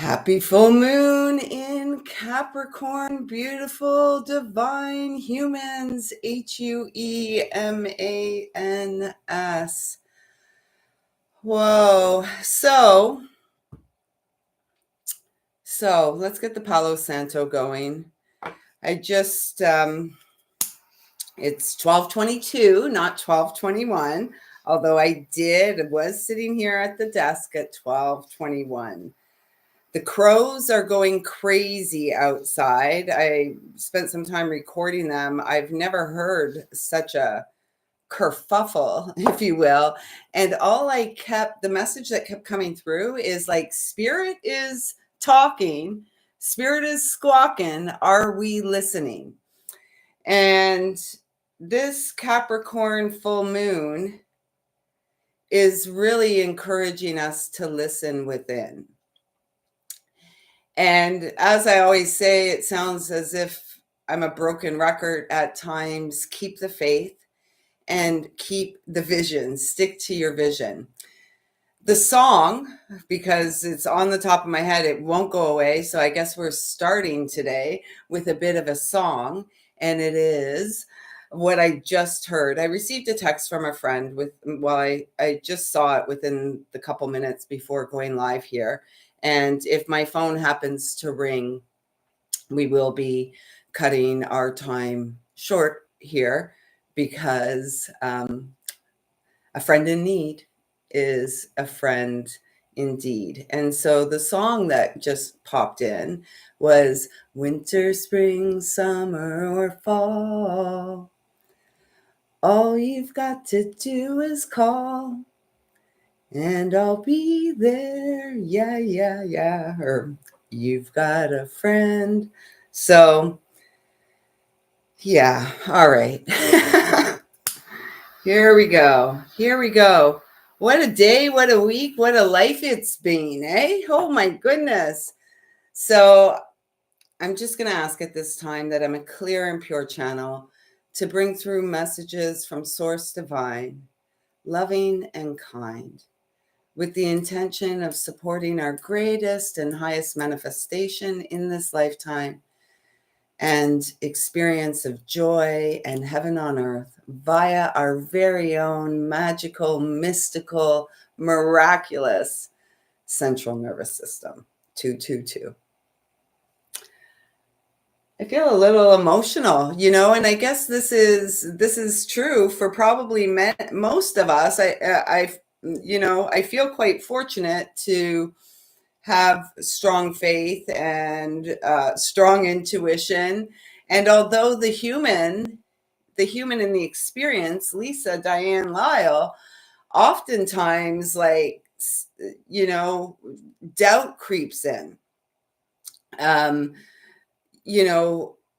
Happy full moon in Capricorn, beautiful divine humans, Huemans. Whoa. So let's get the Palo Santo going. I just it's 12:22, not 12:21, although was sitting here at the desk at 12:21. The crows are going crazy outside. I spent some time recording them. I've never heard such a kerfuffle, if you will. And the message that kept coming through is like, spirit is talking, spirit is squawking. Are we listening? And this Capricorn full moon is really encouraging us to listen within. And as I always say, it sounds as if I'm a broken record at times. Keep the faith and keep the vision. Stick to your vision. The song, because it's on the top of my head, it won't go away. So I guess we're starting today with a bit of a song. And it is what I just heard. I received a text from a friend I just saw it within the couple minutes before going live here. And if my phone happens to ring, we will be cutting our time short here because a friend in need is a friend indeed. And so the song that just popped in was Winter, Spring, Summer, or Fall. All you've got to do is call and I'll be there. Yeah, yeah, yeah. Or you've got a friend. So, yeah. All right. Here we go. Here we go. What a day, what a week, what a life it's been, eh? Oh my goodness. So, I'm just going to ask at this time that I'm a clear and pure channel to bring through messages from Source Divine, loving and kind, with the intention of supporting our greatest and highest manifestation in this lifetime and experience of joy and heaven on earth via our very own magical, mystical, miraculous central nervous system, 222. I feel a little emotional, and I guess this is true for probably most of us. I feel quite fortunate to have strong faith and strong intuition. And although the human in the experience, Lisa Diane Lyle, oftentimes doubt creeps in.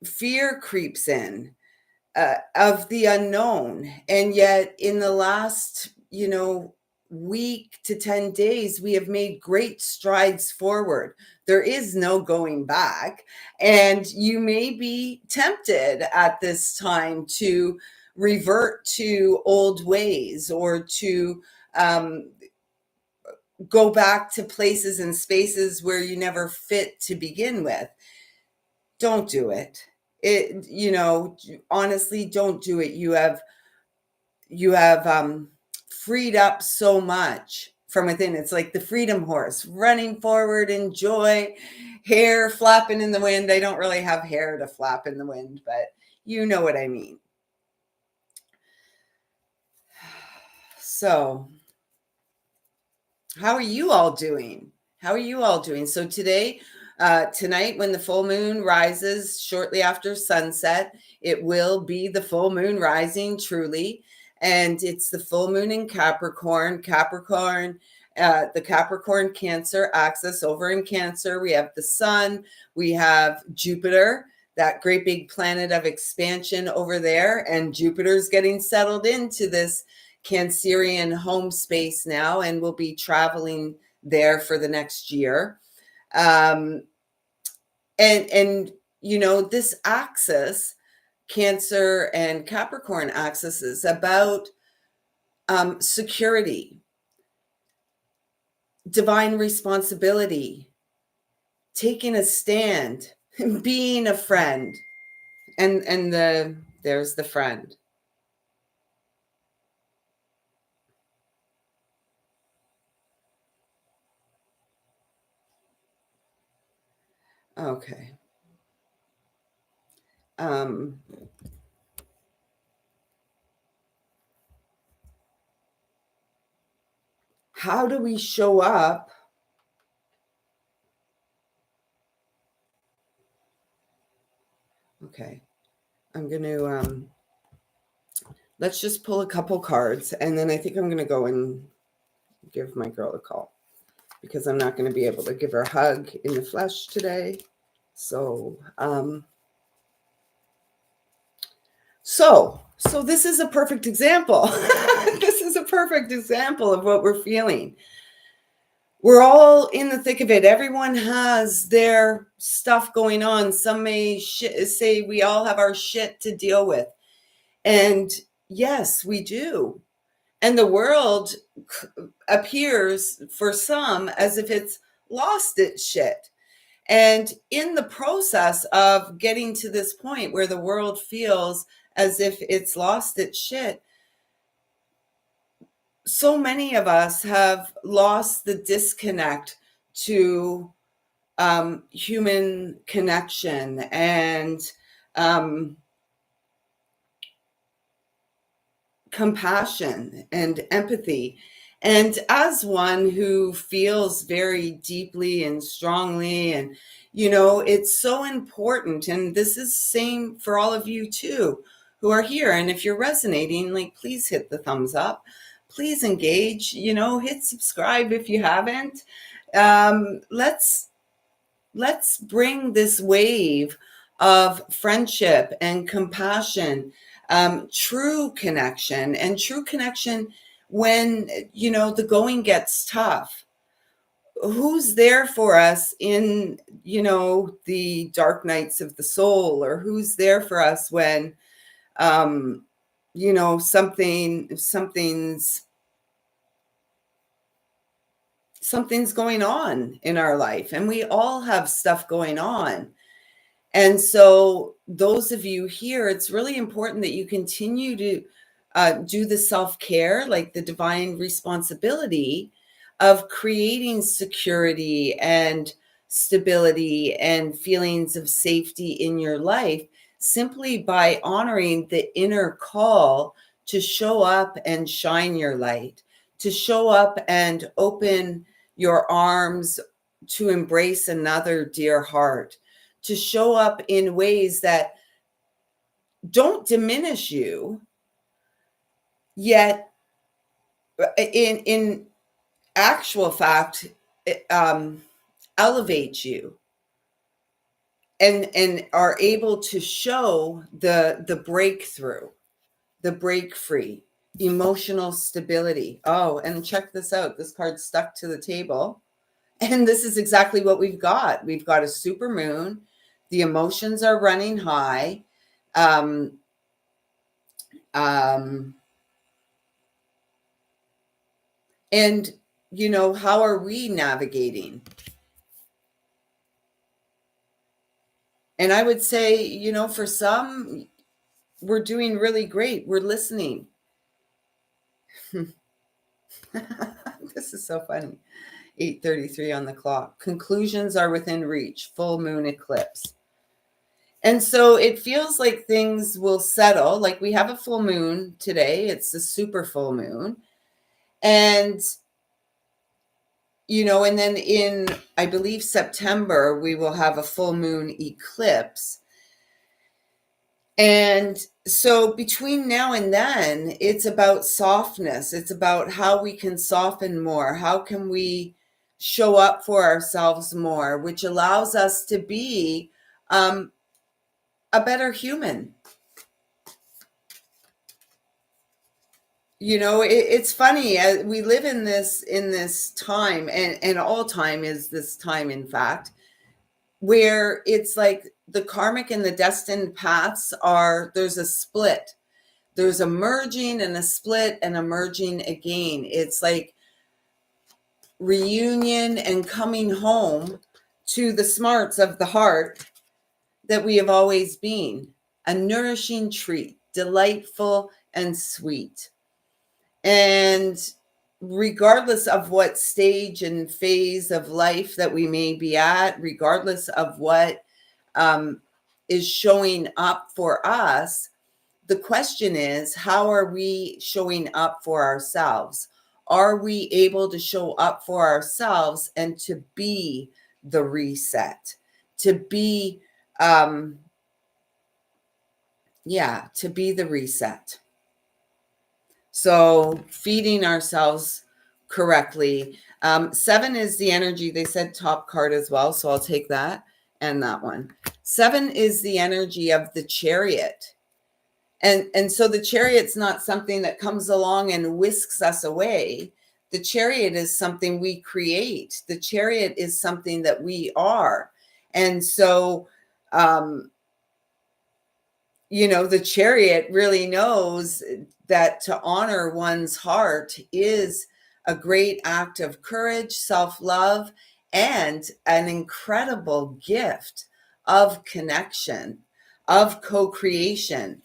Fear creeps in of the unknown. And yet in the last, week to 10 days, we have made great strides forward. There is no going back. And you may be tempted at this time to revert to old ways or to go back to places and spaces where you never fit to begin with. Don't do it. Honestly, don't do it. You have freed up so much from within. It's like the freedom horse running forward in joy, hair flapping in the wind. I don't really have hair to flap in the wind, but you know what I mean. So, how are you all doing? So tonight, when the full moon rises shortly after sunset, it will be the full moon rising truly. And it's the full moon in Capricorn. The Capricorn Cancer axis over in Cancer. We have the sun, we have Jupiter, that great big planet of expansion over there. And Jupiter's getting settled into this Cancerian home space now, and we'll be traveling there for the next year. And this axis, Cancer and Capricorn axis, is about security, divine responsibility, taking a stand, being a friend. And there's the friend. Okay. Um, how do we show up? Okay. I'm going to, let's just pull a couple cards, and then I think I'm going to go and give my girl a call, because I'm not going to be able to give her a hug in the flesh today. So, so this is a perfect example. This is a perfect example of what we're feeling. We're all in the thick of it. Everyone has their stuff going on. Some may say we all have our shit to deal with. And yes, we do. And the world appears for some as if it's lost its shit. And in the process of getting to this point where the world feels as if it's lost its shit, so many of us have lost the disconnect to human connection and compassion and empathy. And as one who feels very deeply and strongly, and it's so important, and this is same for all of you too who are here. And if you're resonating, like, please hit the thumbs up, please engage, hit subscribe if you haven't. Let's bring this wave of friendship and compassion, true connection, and true connection when, the going gets tough. Who's there for us in, the dark nights of the soul, or who's there for us when, something's going on in our life, and we all have stuff going on. And so those of you here, it's really important that you continue to do the self-care, like the divine responsibility of creating security and stability and feelings of safety in your life, simply by honoring the inner call to show up and shine your light, to show up and open your arms to embrace another dear heart, to show up in ways that don't diminish you, yet in actual fact elevate you, and are able to show the breakthrough, the break free, emotional stability. Oh, and check this out. This card's stuck to the table. And this is exactly what we've got. We've got a super moon. The emotions are running high. Um, and, how are we navigating? And I would say, for some, we're doing really great. We're listening. This is so funny. 8:33 on the clock. Conclusions are within reach. Full moon eclipse. And so it feels like things will settle. Like, we have a full moon today. It's a super full moon. And, and then in, I believe, September, we will have a full moon eclipse. And so between now and then, it's about softness. It's about how we can soften more. How can we show up for ourselves more, which allows us to be a better human. It's funny. We live in this time, and all time is this time, in fact, where it's like the karmic and the destined paths there's a split. There's a merging and a split and a merging again. It's like reunion and coming home to the smarts of the heart that we have always been, a nourishing treat, delightful and sweet. And regardless of what stage and phase of life that we may be at, regardless of what is showing up for us, the question is, how are we showing up for ourselves? Are we able to show up for ourselves and to be the reset, to be, to be the reset? So feeding ourselves correctly. 7 is the energy. They said top card as well, so I'll take that and that one. 7 is the energy of the Chariot. And so the Chariot's not something that comes along and whisks us away. The Chariot is something we create. The Chariot is something that we are. And so, the Chariot really knows that to honor one's heart is a great act of courage, self-love, and an incredible gift of connection, of co-creation,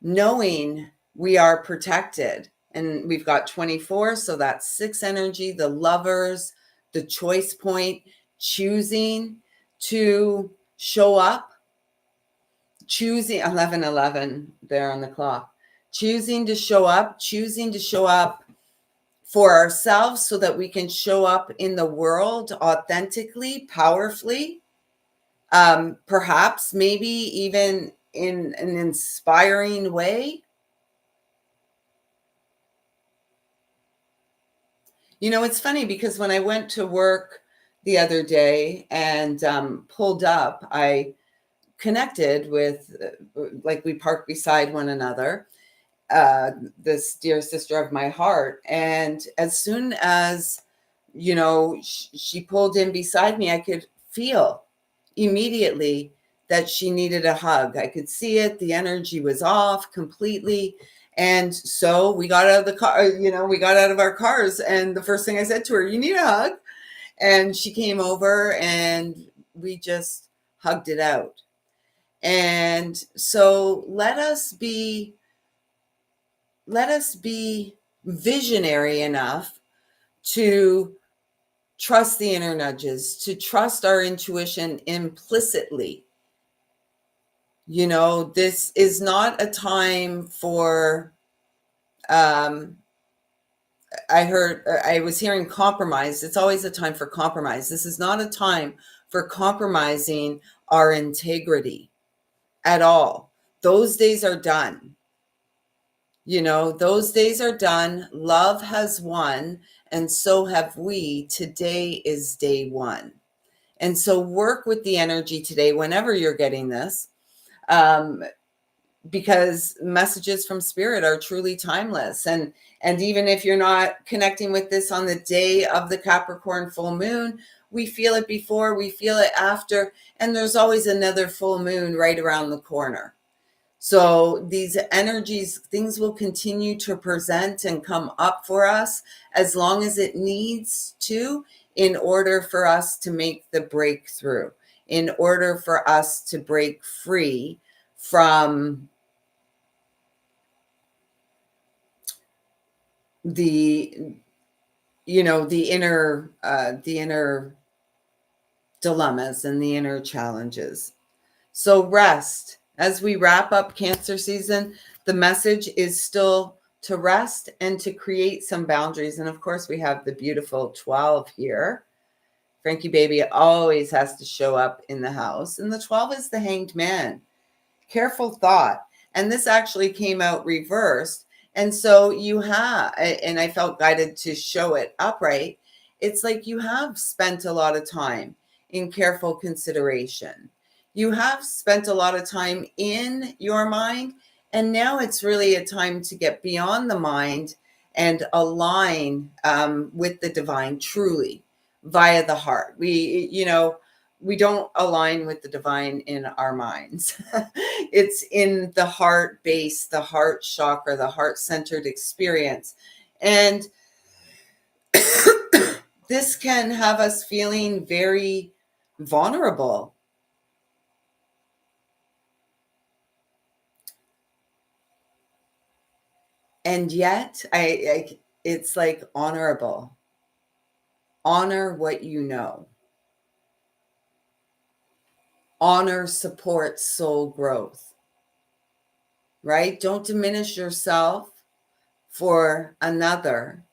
knowing we are protected. And we've got 24, so that's 6 energy, the Lovers, the choice point, choosing to show up, choosing 11:11 there on the clock, choosing to show up for ourselves so that we can show up in the world authentically, powerfully, perhaps maybe even in an inspiring way. It's funny because when I went to work the other day and pulled up, I connected with, like, we parked beside one another, this dear sister of my heart. And as soon as, she pulled in beside me, I could feel immediately that she needed a hug. I could see it. The energy was off completely. And so we got out of the car, we got out of our cars. And the first thing I said to her, "You need a hug?" And she came over and we just hugged it out. And so let us be visionary enough to trust the inner nudges, to trust our intuition implicitly. This is not a time for, I was hearing compromise. It's always a time for compromise. This is not a time for compromising our integrity at all. Those days are done. Those days are done. Love has won, and so have we. Today is day one. And so work with the energy today whenever you're getting this, because messages from spirit are truly timeless. And even if you're not connecting with this on the day of the Capricorn full moon, we feel it before, we feel it after, and there's always another full moon right around the corner. So these energies, things will continue to present and come up for us as long as it needs to, in order for us to make the breakthrough, in order for us to break free from the inner dilemmas and the inner challenges. So rest. As we wrap up Cancer season, the message is still to rest and to create some boundaries. And of course, we have the beautiful 12 here. Frankie baby always has to show up in the house. And the 12 is the Hanged Man. Careful thought. And this actually came out reversed. And so you have, and I felt guided to show it upright. It's like you have spent a lot of time in careful consideration. You have spent a lot of time in your mind, and now it's really a time to get beyond the mind and align with the divine truly via the heart. We don't align with the divine in our minds. It's in the heart base, the heart chakra, the heart-centered experience. And this can have us feeling very vulnerable. And yet, it's like honorable. Honor what you know. Honor supports soul growth, right? Don't diminish yourself for another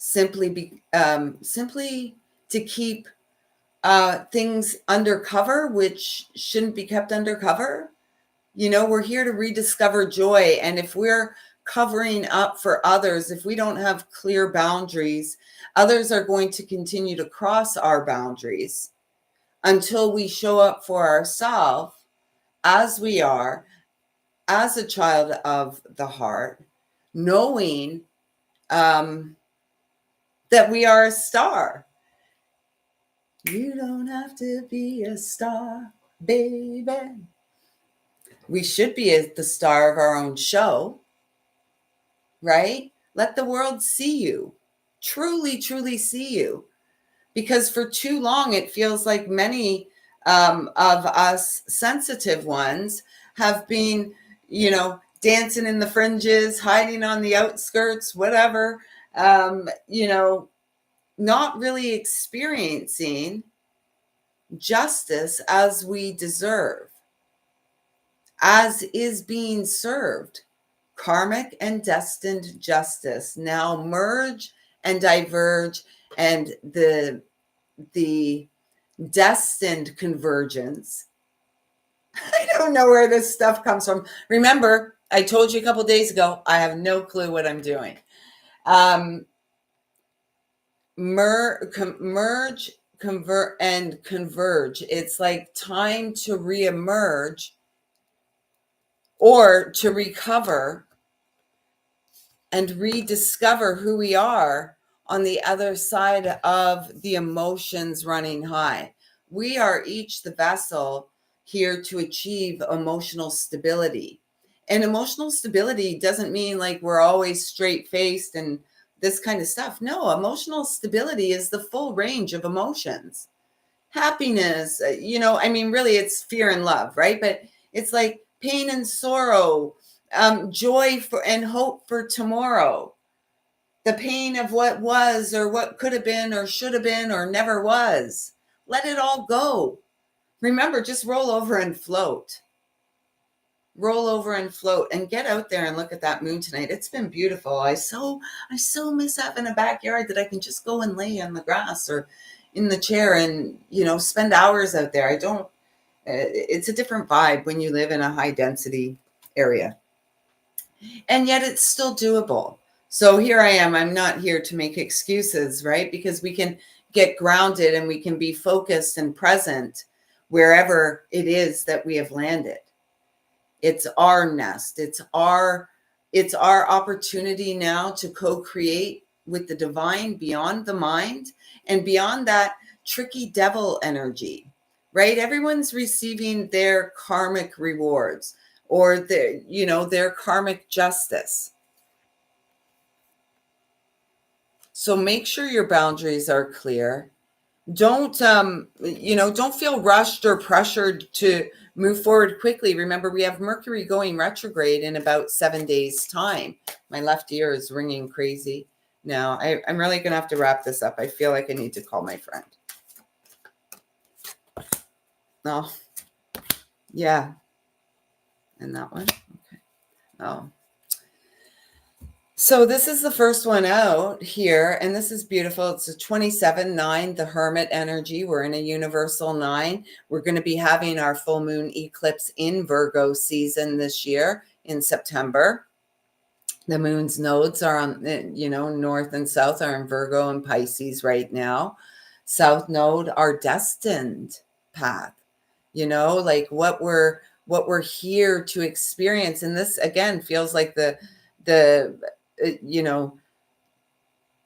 simply to keep things undercover, which shouldn't be kept undercover. We're here to rediscover joy. And if we're covering up for others, if we don't have clear boundaries, others are going to continue to cross our boundaries until we show up for ourselves as we are, as a child of the heart, knowing that we are a star. You don't have to be a star, baby. We should be the star of our own show, right? Let the world see you, truly, truly see you. Because for too long, it feels like many of us sensitive ones have been, dancing in the fringes, hiding on the outskirts, whatever, not really experiencing justice as we deserve, as is being served. Karmic and destined justice now merge and diverge, and the destined convergence. I don't know where this stuff comes from. Remember, I told you a couple days ago, I have no clue what I'm doing. Merge, convert, and converge. It's like time to reemerge or to recover and rediscover who we are on the other side of the emotions running high. We are each the vessel here to achieve emotional stability. And emotional stability doesn't mean like we're always straight faced and this kind of stuff. No, emotional stability is the full range of emotions. Happiness, really it's fear and love, right? But it's like pain and sorrow, joy for and hope for tomorrow, the pain of what was or what could have been or should have been or never was. Let it all go. Remember, just roll over and float. Roll over and float and get out there and look at that moon tonight. It's been beautiful. I so miss having a backyard that I can just go and lay on the grass or in the chair and, spend hours out there. It's a different vibe when you live in a high density area. And yet it's still doable. So here I am. I'm not here to make excuses, right? Because we can get grounded and we can be focused and present wherever it is that we have landed. It's our nest. It's our opportunity now to co-create with the divine beyond the mind and beyond that tricky devil energy, right? Everyone's receiving their karmic rewards or their karmic justice. So make sure your boundaries are clear. Don't feel rushed or pressured to move forward quickly. Remember, we have Mercury going retrograde in about 7 days time. My left ear is ringing crazy now. I'm really going to have to wrap this up. I feel like I need to call my friend. Oh, yeah. And that one. Okay. Oh. So this is the first one out here, and this is beautiful. It's a 27-9, the Hermit energy. We're in a universal 9. We're going to be having our full moon eclipse in Virgo season this year in September. The moon's nodes are on, north and south are in Virgo and Pisces right now. South node, our destined path, like what we're here to experience. And this again feels like the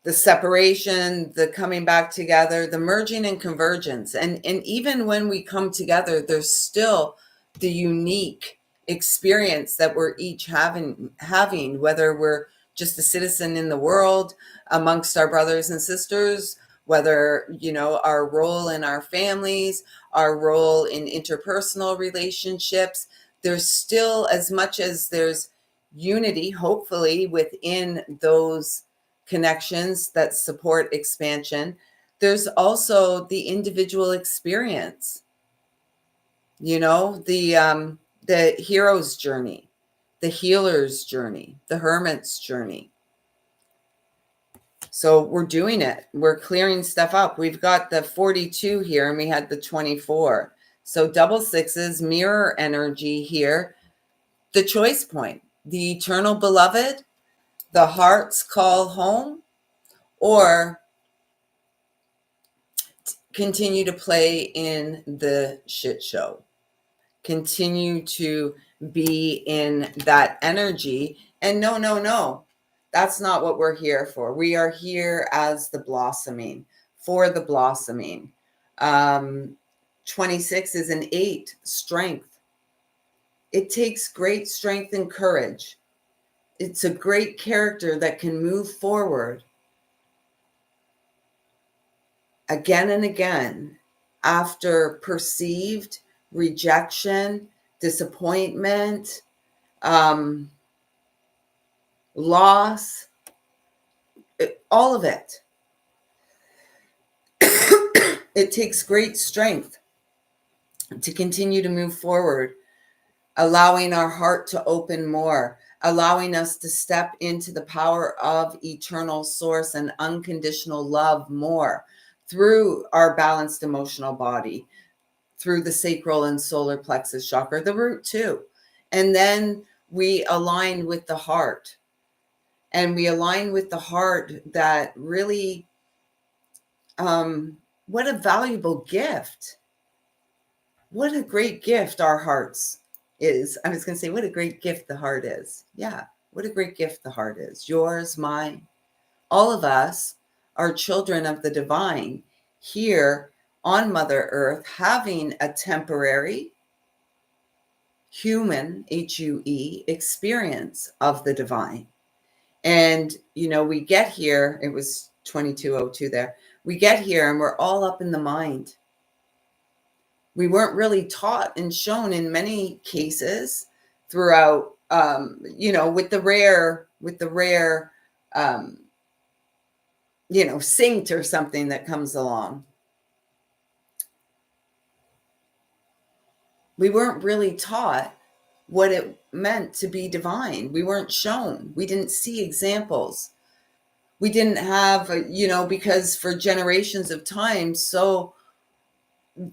separation, the coming back together, the merging and convergence. And even when we come together, there's still the unique experience that we're each having, whether we're just a citizen in the world amongst our brothers and sisters, whether, our role in our families, our role in interpersonal relationships. There's still, as much as there's unity, hopefully, within those connections that support expansion, there's also the individual experience, the hero's journey, the healer's journey, the hermit's journey. So we're doing it. We're clearing stuff up. We've got the 42 here and we had the 24. So double sixes, mirror energy here. The choice point, the eternal beloved, the heart's call home, or continue to play in the shit show. Continue to be in that energy. And no. That's not what we're here for. We are here as the blossoming, for the blossoming. 26 is an 8, strength. It takes great strength and courage. It's a great character that can move forward again and again after perceived rejection, disappointment, loss, all of it. It takes great strength to continue to move forward, allowing our heart to open more, allowing us to step into the power of eternal source and unconditional love more through our balanced emotional body, through the sacral and solar plexus chakra, the root too. And then we align with the heart. And we align with the heart that really, what a valuable gift. What a great gift our hearts is. I was going to say, what a great gift the heart is. Yeah, what a great gift the heart is. Yours, mine. All of us are children of the divine here on Mother Earth, having a temporary human, HUE, experience of the divine. And, we get here, it was 2202 there. We get here and we're all up in the mind. We weren't really taught and shown in many cases throughout, with the rare, saint or something that comes along. We weren't really taught what it meant to be divine. We weren't shown. We didn't see examples. We didn't have, because for generations of time,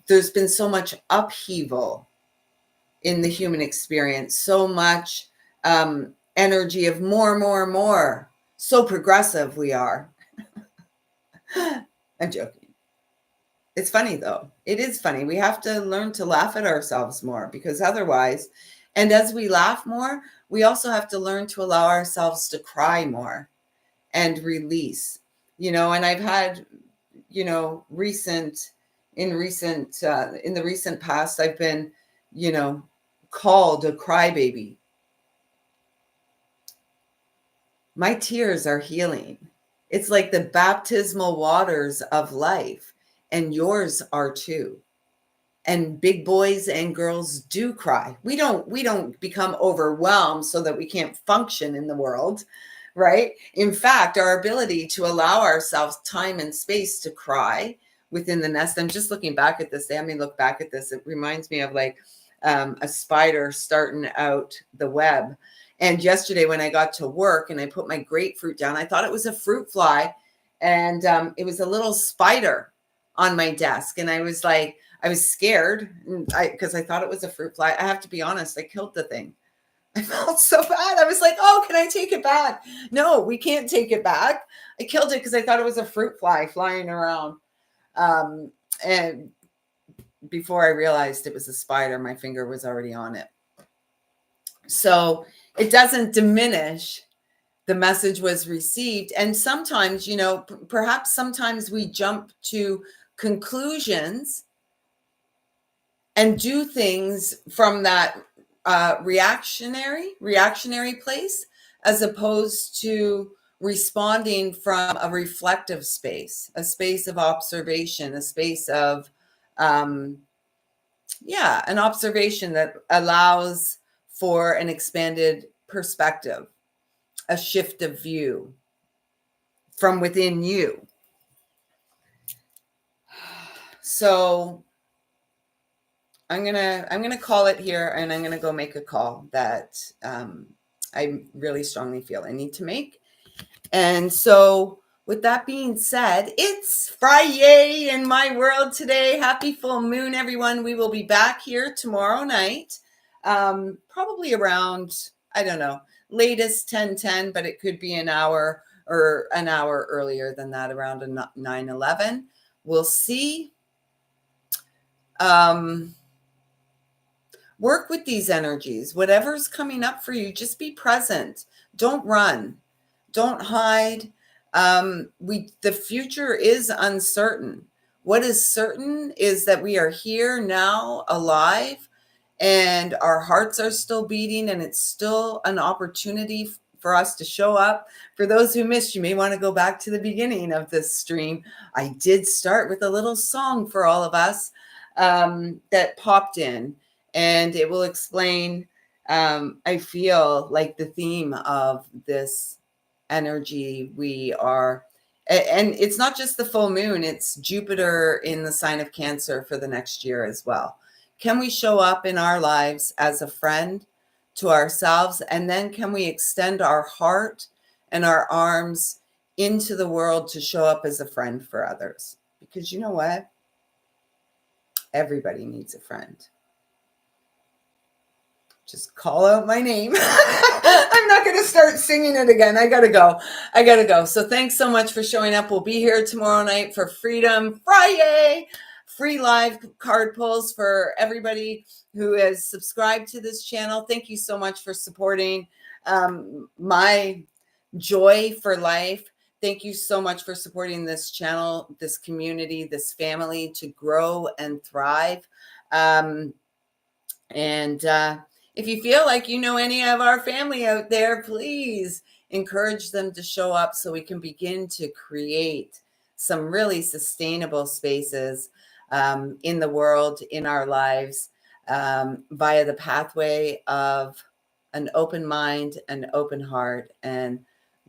there's been so much upheaval in the human experience, so much energy of more. So progressive we are. I'm joking. It's funny though. It is funny. We have to learn to laugh at ourselves more, because otherwise, and as we laugh more, we also have to learn to allow ourselves to cry more and release, and I've had, in the recent past, I've been, called a crybaby. My tears are healing. It's like the baptismal waters of life, and yours are too. And big boys and girls do cry. We don't become overwhelmed so that we can't function in the world, right? In fact, our ability to allow ourselves time and space to cry within the nest. I'm just looking back at this. Let me look back at this. It reminds me of like a spider starting out the web. And yesterday when I got to work and I put my grapefruit down, I thought it was a fruit fly. And it was a little spider on my desk. And I was scared because I thought it was a fruit fly. I have to be honest, I killed the thing. I felt so bad. I was like, oh, can I take it back? No, we can't take it back. I killed it because I thought it was a fruit fly flying around. And before I realized it was a spider, my finger was already on it. So it doesn't diminish. The message was received. And sometimes, perhaps sometimes we jump to conclusions and do things from that reactionary place, as opposed to responding from a reflective space, a space of observation, a space of, an observation that allows for an expanded perspective, a shift of view from within you. So I'm gonna call it here, and I'm gonna go make a call that I really strongly feel I need to make. And so, with that being said, it's Friday in my world today. Happy full moon, everyone. We will be back here tomorrow night, probably around, I don't know, latest 10:10, but it could be an hour or an hour earlier than that, around 9:11. We'll see. Work with these energies. Whatever's coming up for you, just be present. Don't run. Don't hide. The future is uncertain. What is certain is that we are here now, alive, and our hearts are still beating, and it's still an opportunity for us to show up. For those who missed, you may want to go back to the beginning of this stream. I did start with a little song for all of us that popped in, and it will explain, I feel like, the theme of this energy we are. And it's not just the full moon, it's Jupiter in the sign of Cancer for the next year as well. Can we show up in our lives as a friend to ourselves? And then can we extend our heart and our arms into the world to show up as a friend for others? Because you know what? Everybody needs a friend. Just call out my name. I'm not going to start singing it again. I got to go. So thanks so much for showing up. We'll be here tomorrow night for Freedom Friday. Free live card pulls for everybody who has subscribed to this channel. Thank you so much for supporting my joy for life. Thank you so much for supporting this channel, this community, this family to grow and thrive. If you feel like you know any of our family out there, please encourage them to show up so we can begin to create some really sustainable spaces in the world, in our lives, via the pathway of an open mind, an open heart, and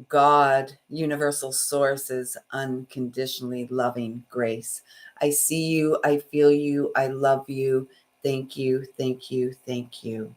God, universal source's unconditionally loving grace. I see you, I feel you, I love you. Thank you, thank you, thank you.